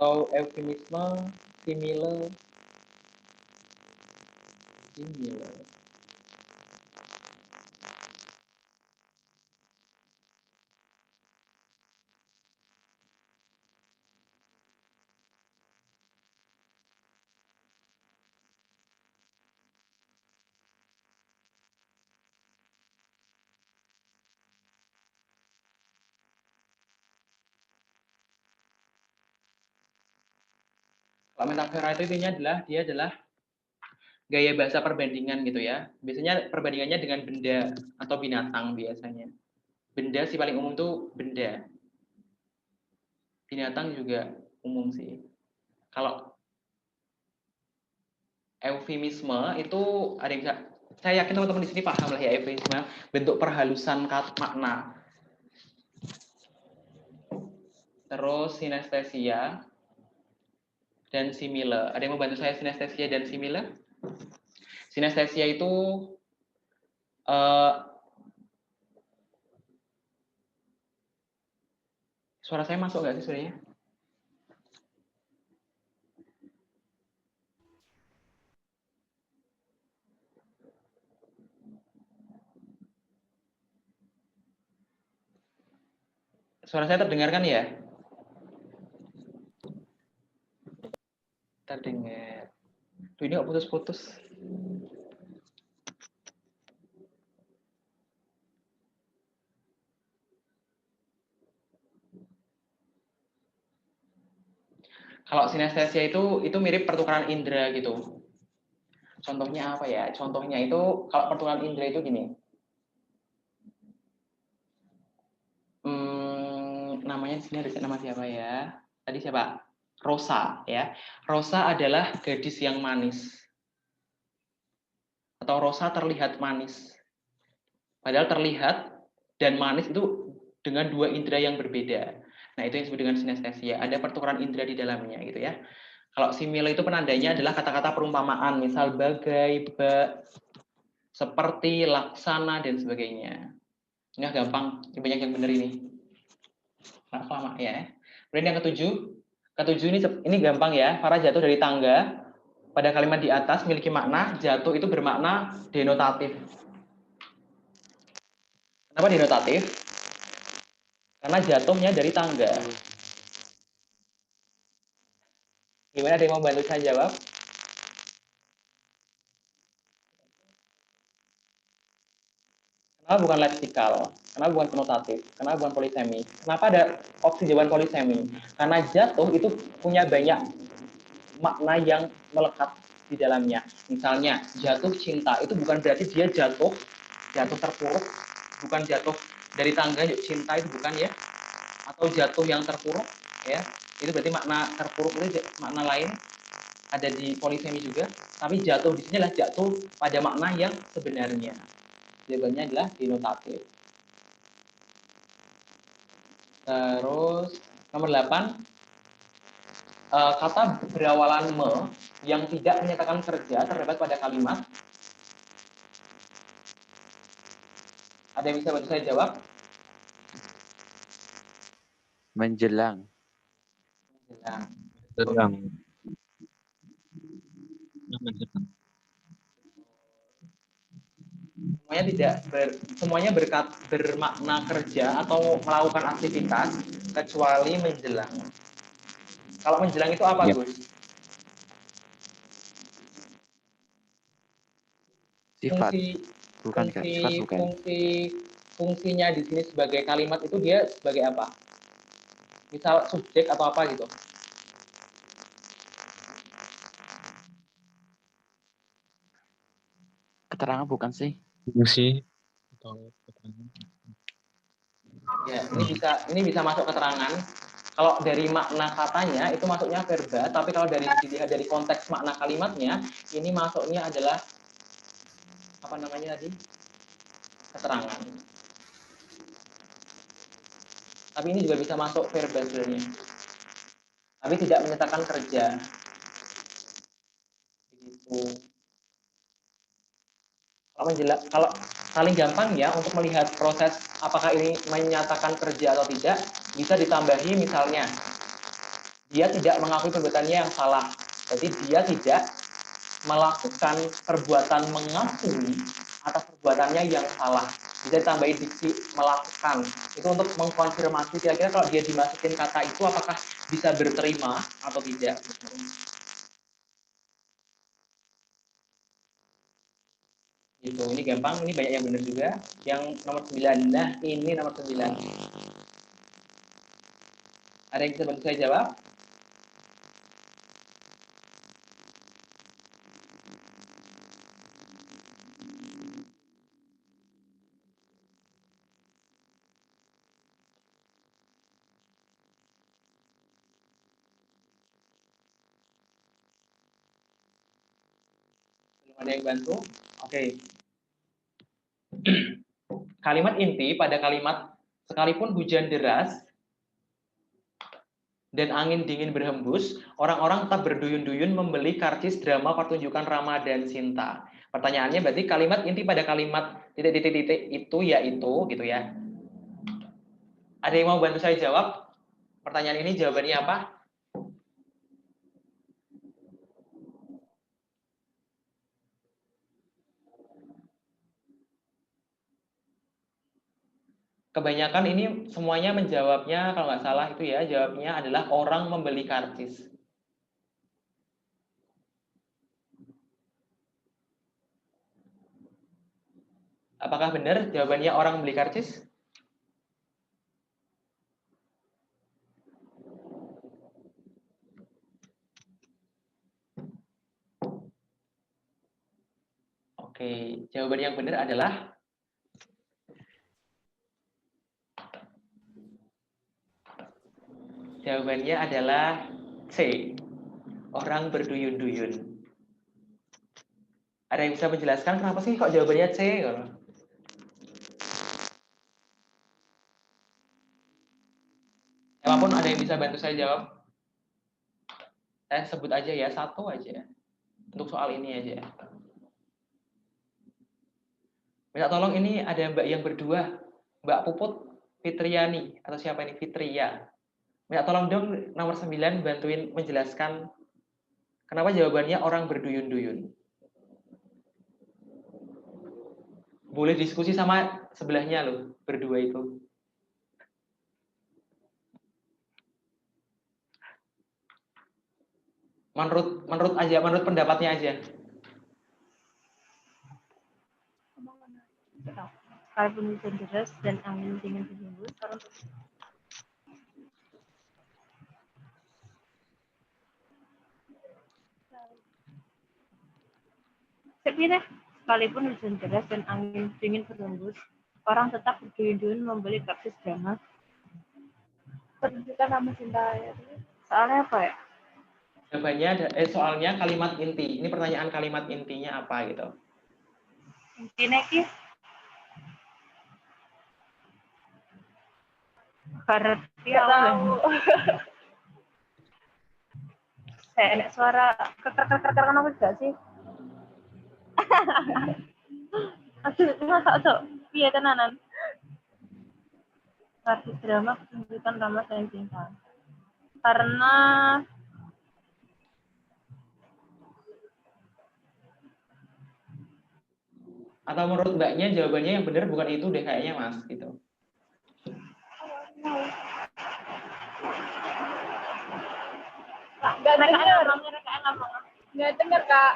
Atau eufemisme, simile? Kalau metafora itu intinya adalah dia adalah gaya bahasa perbandingan gitu ya. Biasanya perbandingannya dengan benda atau binatang biasanya. Benda sih paling umum tuh benda. Binatang juga umum sih. Kalau eufemisme itu ada yang bisa, saya yakin teman-teman di sini paham lah ya eufemisme, bentuk perhalusan makna. Terus sinestesia dan simile. Ada yang mau bantu saya sinestesia dan simile? Sinestesia itu suara saya masuk nggak sih sebenarnya? Suara saya terdengarkan ya? Terdengar. Tuh, ini kok putus-putus. Kalau sinestesia itu mirip pertukaran indera gitu. Contohnya apa ya? Contohnya itu kalau pertukaran indera itu gini. Namanya di sini ada nama siapa ya? Tadi siapa? Rosa ya. Rosa adalah gadis yang manis. Atau Rosa terlihat manis. Padahal terlihat dan manis itu dengan dua indera yang berbeda. Nah, itu yang disebut dengan sinestesia. Ada pertukaran indera di dalamnya gitu ya. Kalau simile itu penandanya adalah kata-kata perumpamaan, misal bagai, seperti, laksana, dan sebagainya. Ini gampang, ini banyak yang benar ini. Nah, lama ya. Kemudian yang ketujuh ini gampang ya. Farah jatuh dari tangga. Pada kalimat di atas memiliki makna jatuh itu bermakna denotatif. Kenapa denotatif? Karena jatuhnya dari tangga. Gimana, ada yang mau bantu saya jawab? Kenapa bukan leksikal? Kenapa bukan konotatif? Kenapa bukan polisemi? Kenapa ada opsi jawaban polisemi? Karena jatuh itu punya banyak makna yang melekat di dalamnya. Misalnya, jatuh cinta itu bukan berarti dia jatuh terpuruk, bukan jatuh dari tangga cinta itu bukan ya, atau jatuh yang terpuruk ya, itu berarti makna terpuruk itu makna lain ada di polisemi juga, tapi jatuh di sini adalah jatuh pada makna yang sebenarnya. Jawabannya adalah denotatif. Terus nomor 8, kata berawalan me yang tidak menyatakan kerja terdapat pada kalimat. Ada yang bisa bantu saya jawab? Menjelang. Menjelang. Semuanya tidak semuanya bermakna kerja atau melakukan aktivitas kecuali menjelang. Kalau menjelang itu apa, Ya. Gus? Sifat. Bukan Kak, sifat bukan. Fungsinya di sini sebagai kalimat itu dia sebagai apa? Misal subjek atau apa gitu. Keterangan bukan sih? Fungsi atau keterangan. Ya, ini bisa masuk keterangan. Kalau dari makna katanya itu masuknya verba, tapi kalau dilihat dari konteks makna kalimatnya, ini masuknya adalah apa namanya tadi? Keterangan. Tapi ini juga bisa masuk verba sebenarnya. Tapi tidak menyatakan kerja. Begitu. Kalau paling gampang ya untuk melihat proses apakah ini menyatakan kerja atau tidak, bisa ditambahi misalnya dia tidak mengakui perbuatannya yang salah. Jadi dia tidak melakukan perbuatan mengakui atas perbuatannya yang salah. Bisa ditambahi diksi melakukan. Itu untuk mengkonfirmasi kira-kira kalau dia dimasukin kata itu apakah bisa berterima atau tidak. Gitu. Ini gampang, ini banyak yang benar juga. Yang nomor 9. Nah, ini nomor 9. Ada yang bisa bantu saya jawab? Belum ada yang bantu? Oke. Kalimat inti pada kalimat sekalipun hujan deras dan angin dingin berhembus, orang-orang tetap berduyun-duyun membeli karcis drama pertunjukan Rama dan Sinta. Pertanyaannya berarti kalimat inti pada kalimat titik-titik itu yaitu gitu ya. Ada yang mau bantu saya jawab? Pertanyaan ini jawabannya apa? Kebanyakan ini semuanya menjawabnya, kalau nggak salah itu ya, jawabnya adalah orang membeli karcis. Apakah benar jawabannya orang membeli karcis? Oke, jawaban yang benar adalah jawabannya adalah C. Orang berduyun-duyun. Ada yang bisa menjelaskan kenapa sih kok jawabannya C? Siapapun ada yang bisa bantu saya jawab? Saya sebut aja ya, satu aja. Untuk soal ini aja. Minta tolong ini ada Mbak yang berdua. Mbak Puput Fitriani. Atau siapa ini? Fitria. Minta tolong dong nomor 9 bantuin menjelaskan kenapa jawabannya orang berduyun-duyun. Boleh diskusi sama sebelahnya loh, berdua itu. Menurut pendapatnya aja. Sekalipun hujan deras dan angin dingin berhembus, orang sekalipun hujan deras dan angin dingin berhembus, orang tetap berduyun-duyun membeli karcis drama pertunjukan Rama Sinta. Soalnya apa ya? Jawabannya soalnya kalimat inti. Ini pertanyaan kalimat intinya apa gitu. Intinya ki berarti tahu. Saya enak suara keker kenapa enggak sih? Aduh, masa tuh? Iya tenanan. Karcis drama pertunjukan Rama dan Sinta. Karena Atau menurut Mbaknya jawabannya yang benar bukan itu deh kayaknya Mas gitu. Nggak dengar. Nggak dengar, Kak.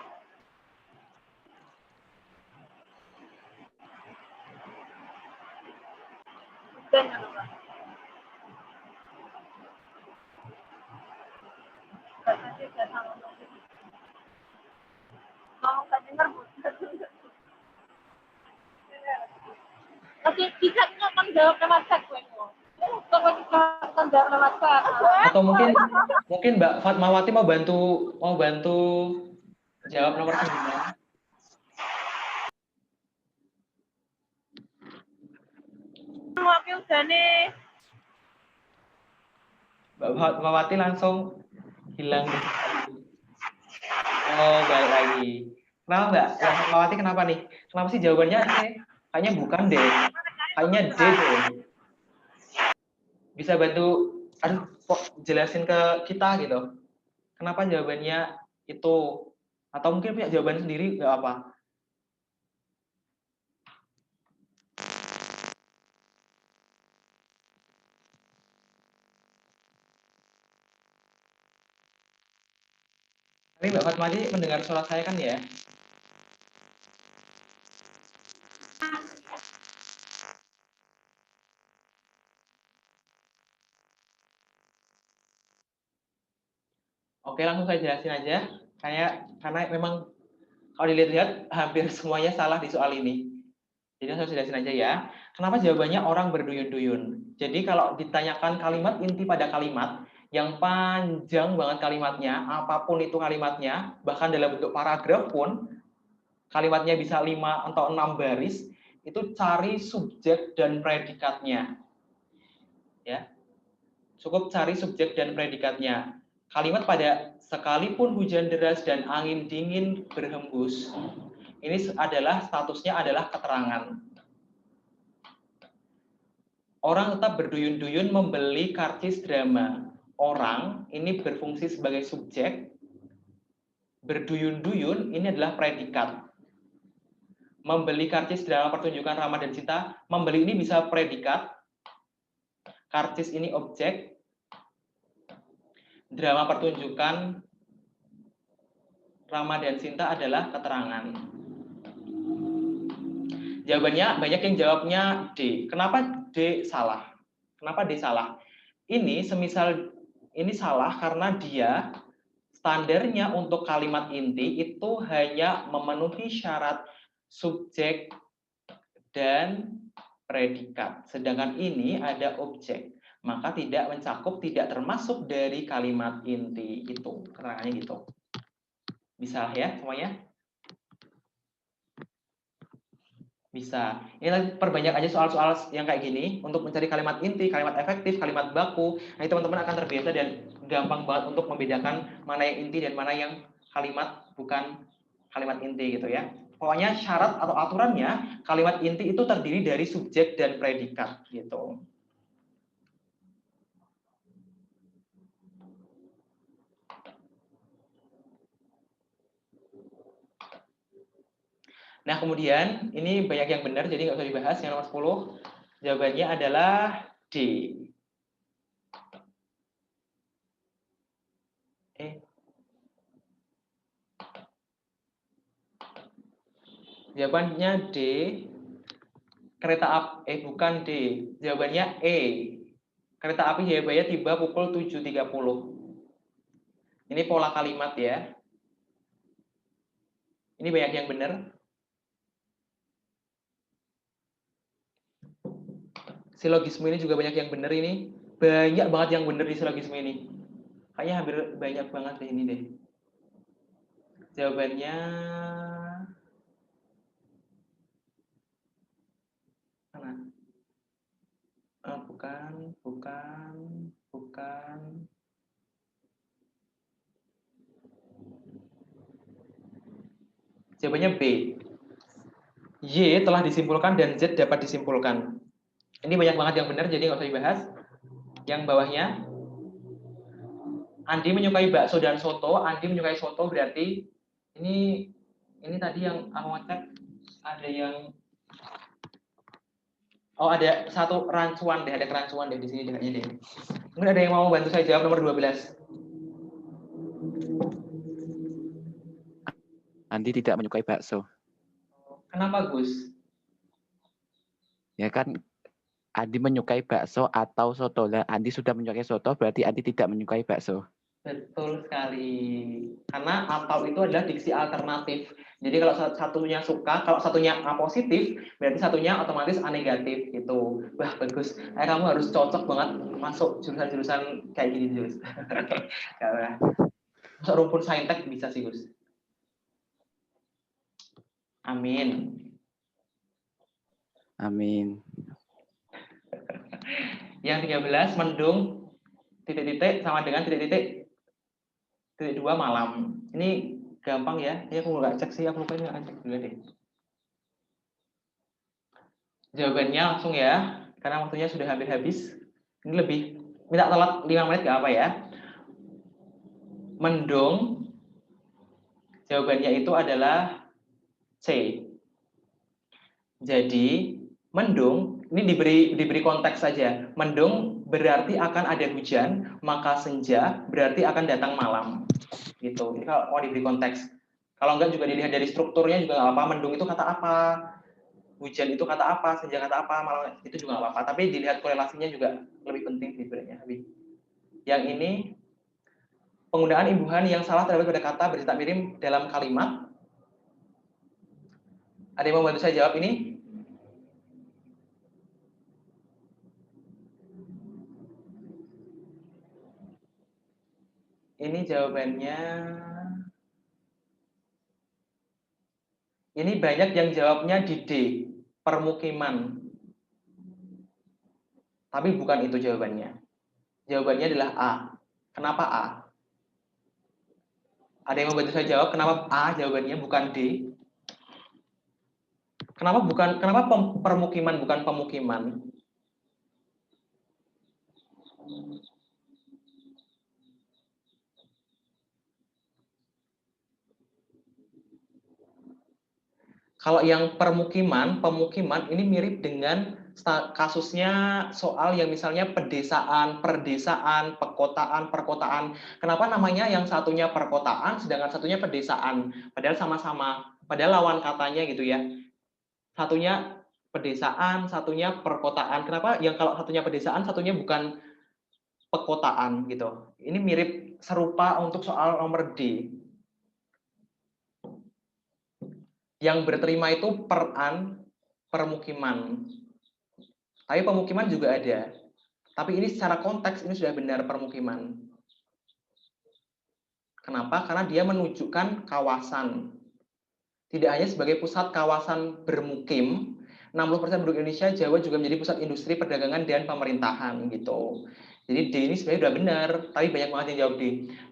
Oke, bisa kan jawab lewat chat gue. Kan jawab lewat chat. Atau mungkin Mbak Fatmawati mau bantu jawab nomor 9. Oke, udah nih. Mbak Fatmawati langsung hilang deh. Oh, balik lagi. Kenapa Mbak Fatmawati kenapa nih? Kenapa sih jawabannya C? Kayaknya bukan deh. Kayaknya D deh. Bisa bantu kok jelasin ke kita gitu. Kenapa jawabannya itu? Atau mungkin punya jawaban sendiri nggak apa? Tapi Mbak Fatmawati mendengar suara saya kan ya? Oke, langsung saya jelasin aja. Karena memang kalau dilihat-lihat hampir semuanya salah di soal ini. Jadi saya jelasin aja ya. Kenapa jawabannya orang berduyun-duyun? Jadi kalau ditanyakan kalimat inti pada kalimat yang panjang banget kalimatnya, apapun itu kalimatnya, bahkan dalam bentuk paragraf pun, kalimatnya bisa 5 atau 6 baris, itu cari subjek dan predikatnya. Ya. Cukup cari subjek dan predikatnya. Kalimat pada sekalipun hujan deras dan angin dingin berhembus, ini adalah statusnya adalah keterangan. Orang tetap berduyun-duyun membeli karcis drama. Orang ini berfungsi sebagai subjek. Berduyun-duyun ini adalah predikat. Membeli karcis drama pertunjukan Rama dan Cinta. Membeli ini bisa predikat. Karcis ini objek. Drama pertunjukan Rama dan Cinta adalah keterangan. Jawabannya banyak yang jawabnya D. Kenapa D salah? Kenapa D salah? Ini semisal ini salah karena dia standarnya untuk kalimat inti itu hanya memenuhi syarat subjek dan predikat. Sedangkan ini ada objek, maka tidak mencakup, tidak termasuk dari kalimat inti itu. Keterangannya gitu. Bisa ya semuanya? Bisa. Ini perbanyak aja soal-soal yang kayak gini untuk mencari kalimat inti, kalimat efektif, kalimat baku. Nah, teman-teman akan terbiasa dan gampang banget untuk membedakan mana yang inti dan mana yang kalimat bukan kalimat inti gitu ya. Pokoknya syarat atau aturannya kalimat inti itu terdiri dari subjek dan predikat gitu. Nah, kemudian ini banyak yang benar, jadi nggak usah dibahas. Yang nomor 10, jawabannya adalah D. Jawabannya D. Kereta api, bukan D. Jawabannya E. Kereta api Jayabaya tiba pukul 7.30. Ini pola kalimat ya. Ini banyak yang benar. Silogisme ini juga banyak yang benar ini. Banyak banget yang benar di silogisme ini. Kayaknya hampir banyak banget di ini deh. Jawabannya mana? Bukan. Jawabannya B. Y telah disimpulkan dan Z dapat disimpulkan. Ini banyak banget yang benar, jadi nggak usah dibahas. Yang bawahnya, Andi menyukai bakso dan soto. Andi menyukai soto berarti ini tadi yang aku ngecek Ada yang oh, ada satu rancuan deh, ada kerancuan deh di sini dengannya deh. Mungkin ada yang mau bantu saya jawab nomor 12. Andi tidak menyukai bakso. Kenapa, Gus? Ya kan Andi menyukai bakso atau soto. Lah Andi sudah menyukai soto berarti Andi tidak menyukai bakso. Betul sekali. Karena atau itu adalah diksi alternatif. Jadi kalau satunya suka, kalau satunya A positif, berarti satunya otomatis A negatif gitu. Wah, bagus. Kamu harus cocok banget masuk jurusan-jurusan kayak gini, Gus. Masuk rumpun saintek bisa sih, Gus. Amin. Amin. Yang 13 mendung titik-titik sama dengan titik-titik titik 2 malam. Ini gampang ya. Ini aku nggak cek sih, aku lupa ini nggak cek dulu deh. Jawabannya langsung ya, karena waktunya sudah hampir habis. Ini lebih minta telat 5 menit nggak apa ya. Mendung, jawabannya itu adalah C. Jadi mendung ini diberi konteks saja. Mendung berarti akan ada hujan, maka senja berarti akan datang malam. Gitu. Ini kalau mau diberi konteks. Kalau enggak juga dilihat dari strukturnya juga nggak apa. Mendung itu kata apa? Hujan itu kata apa? Senja kata apa? Malam itu juga nggak apa-apa. Tapi dilihat korelasinya juga lebih penting sebenarnya. Yang ini penggunaan imbuhan yang salah terdapat pada kata bercetak miring dalam kalimat. Ada yang mau bantu saya jawab ini? Ini jawabannya. Ini banyak yang jawabnya di D, permukiman. Tapi bukan itu jawabannya. Jawabannya adalah A. Kenapa A? Ada yang mau bantu saya jawab kenapa A jawabannya bukan D? Kenapa permukiman bukan pemukiman? Kalau yang pemukiman ini mirip dengan kasusnya soal yang misalnya pedesaan, perdesaan, perkotaan. Kenapa namanya yang satunya perkotaan, sedangkan satunya pedesaan? Padahal sama-sama, padahal lawan katanya gitu ya. Satunya pedesaan, satunya perkotaan. Kenapa yang kalau satunya pedesaan, satunya bukan perkotaan gitu? Ini mirip serupa untuk soal nomor D. Yang berterima itu permukiman. Tapi pemukiman juga ada. Tapi ini secara konteks ini sudah benar permukiman. Kenapa? Karena dia menunjukkan kawasan. Tidak hanya sebagai pusat kawasan bermukim, 60% penduduk Indonesia, Jawa juga menjadi pusat industri, perdagangan, dan pemerintahan gitu. Jadi D ini sebenarnya sudah benar, tapi banyak banget yang jawab D.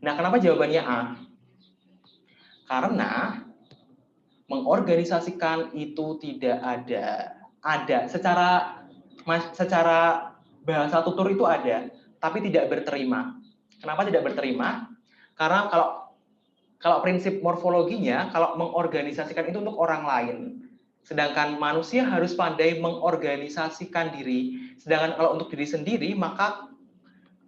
Nah, kenapa jawabannya A? Karena mengorganisasikan itu tidak ada. Ada secara bahasa tutur itu ada, tapi tidak berterima. Kenapa tidak berterima? Karena kalau prinsip morfologinya, kalau mengorganisasikan itu untuk orang lain. Sedangkan manusia harus pandai mengorganisasikan diri. Sedangkan kalau untuk diri sendiri, maka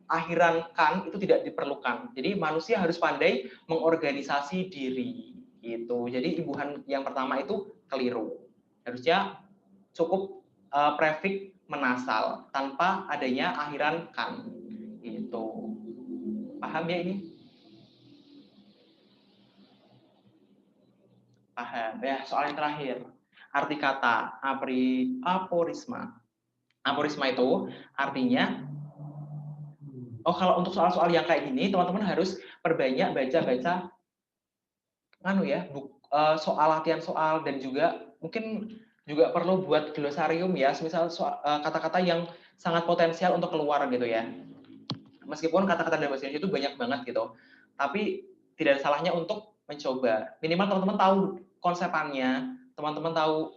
akhiran kan itu tidak diperlukan. Jadi manusia harus pandai mengorganisasi diri. Gitu. Jadi imbuhan yang pertama itu keliru. Harusnya cukup prefix menasal tanpa adanya akhiran kan. Gitu. Paham ya ini? Paham. Ya, soal yang terakhir. Arti kata aporisma. Aporisma itu artinya kalau untuk soal-soal yang kayak gini, teman-teman harus perbanyak baca-baca soal latihan soal dan juga mungkin juga perlu buat glosarium ya, misal kata-kata yang sangat potensial untuk keluar gitu ya. Meskipun kata-kata dalam bahasa Indonesia itu banyak banget gitu, tapi tidak ada salahnya untuk mencoba. Minimal teman-teman tahu konsepannya, teman-teman tahu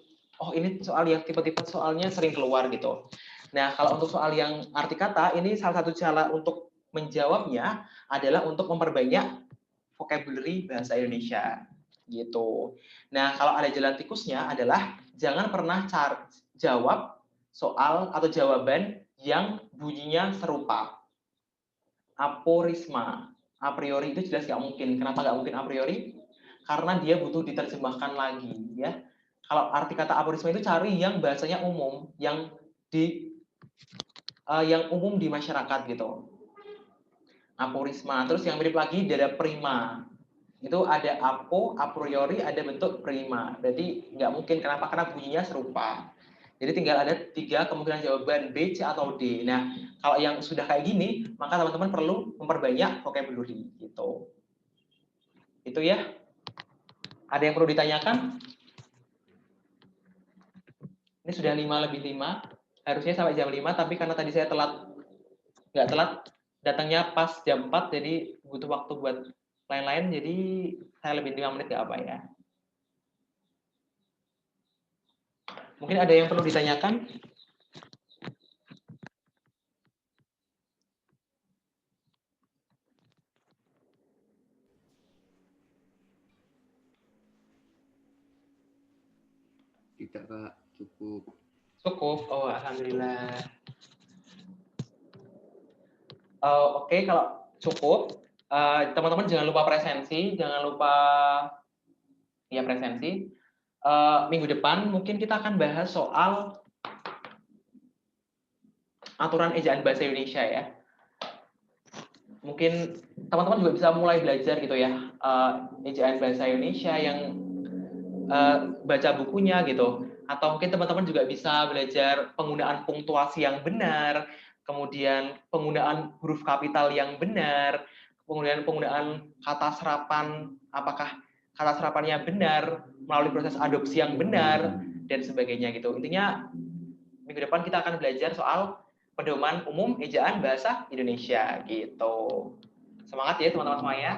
ini soal yang tipe-tipe soalnya sering keluar gitu. Nah, kalau untuk soal yang arti kata, ini salah satu cara untuk menjawabnya adalah untuk memperbanyak vocabulary bahasa Indonesia. gitu. Nah, kalau ada jalan tikusnya adalah jangan pernah jawab soal atau jawaban yang bunyinya serupa. Aporisma. A priori itu jelas nggak mungkin. Kenapa nggak mungkin a priori? Karena dia butuh diterjemahkan lagi, ya. Kalau arti kata aporisma itu cari yang bahasanya umum, yang umum di masyarakat gitu. Aporisma. Terus yang mirip lagi ada prima. Itu ada apo, a priori, ada bentuk prima. Berarti nggak mungkin. Kenapa? Karena bunyinya serupa. Jadi tinggal ada 3 kemungkinan jawaban B, C, atau D. Nah, kalau yang sudah kayak gini, maka teman-teman perlu memperbanyak vocabulary gitu. Itu ya. Ada yang perlu ditanyakan? Ini sudah 5:05. Harusnya sampai jam 5, tapi karena tadi saya nggak telat, datangnya pas jam 4, jadi butuh waktu buat lain-lain, jadi saya lebih 5 menit nggak apa ya. Mungkin ada yang perlu ditanyakan? Tidak, Kak. Cukup. Cukup. Oh, alhamdulillah. Oke, kalau cukup, teman-teman jangan lupa presensi, jangan lupa ya presensi. Minggu depan mungkin kita akan bahas soal aturan ejaan bahasa Indonesia ya. Mungkin teman-teman juga bisa mulai belajar gitu ya, ejaan bahasa Indonesia yang baca bukunya gitu. Atau mungkin teman-teman juga bisa belajar penggunaan punktuasi yang benar, kemudian penggunaan huruf kapital yang benar, kemudian penggunaan kata serapan, apakah kata serapannya benar, melalui proses adopsi yang benar, dan sebagainya gitu. Intinya, minggu depan kita akan belajar soal pedoman umum ejaan bahasa Indonesia gitu. Semangat ya teman-teman semuanya.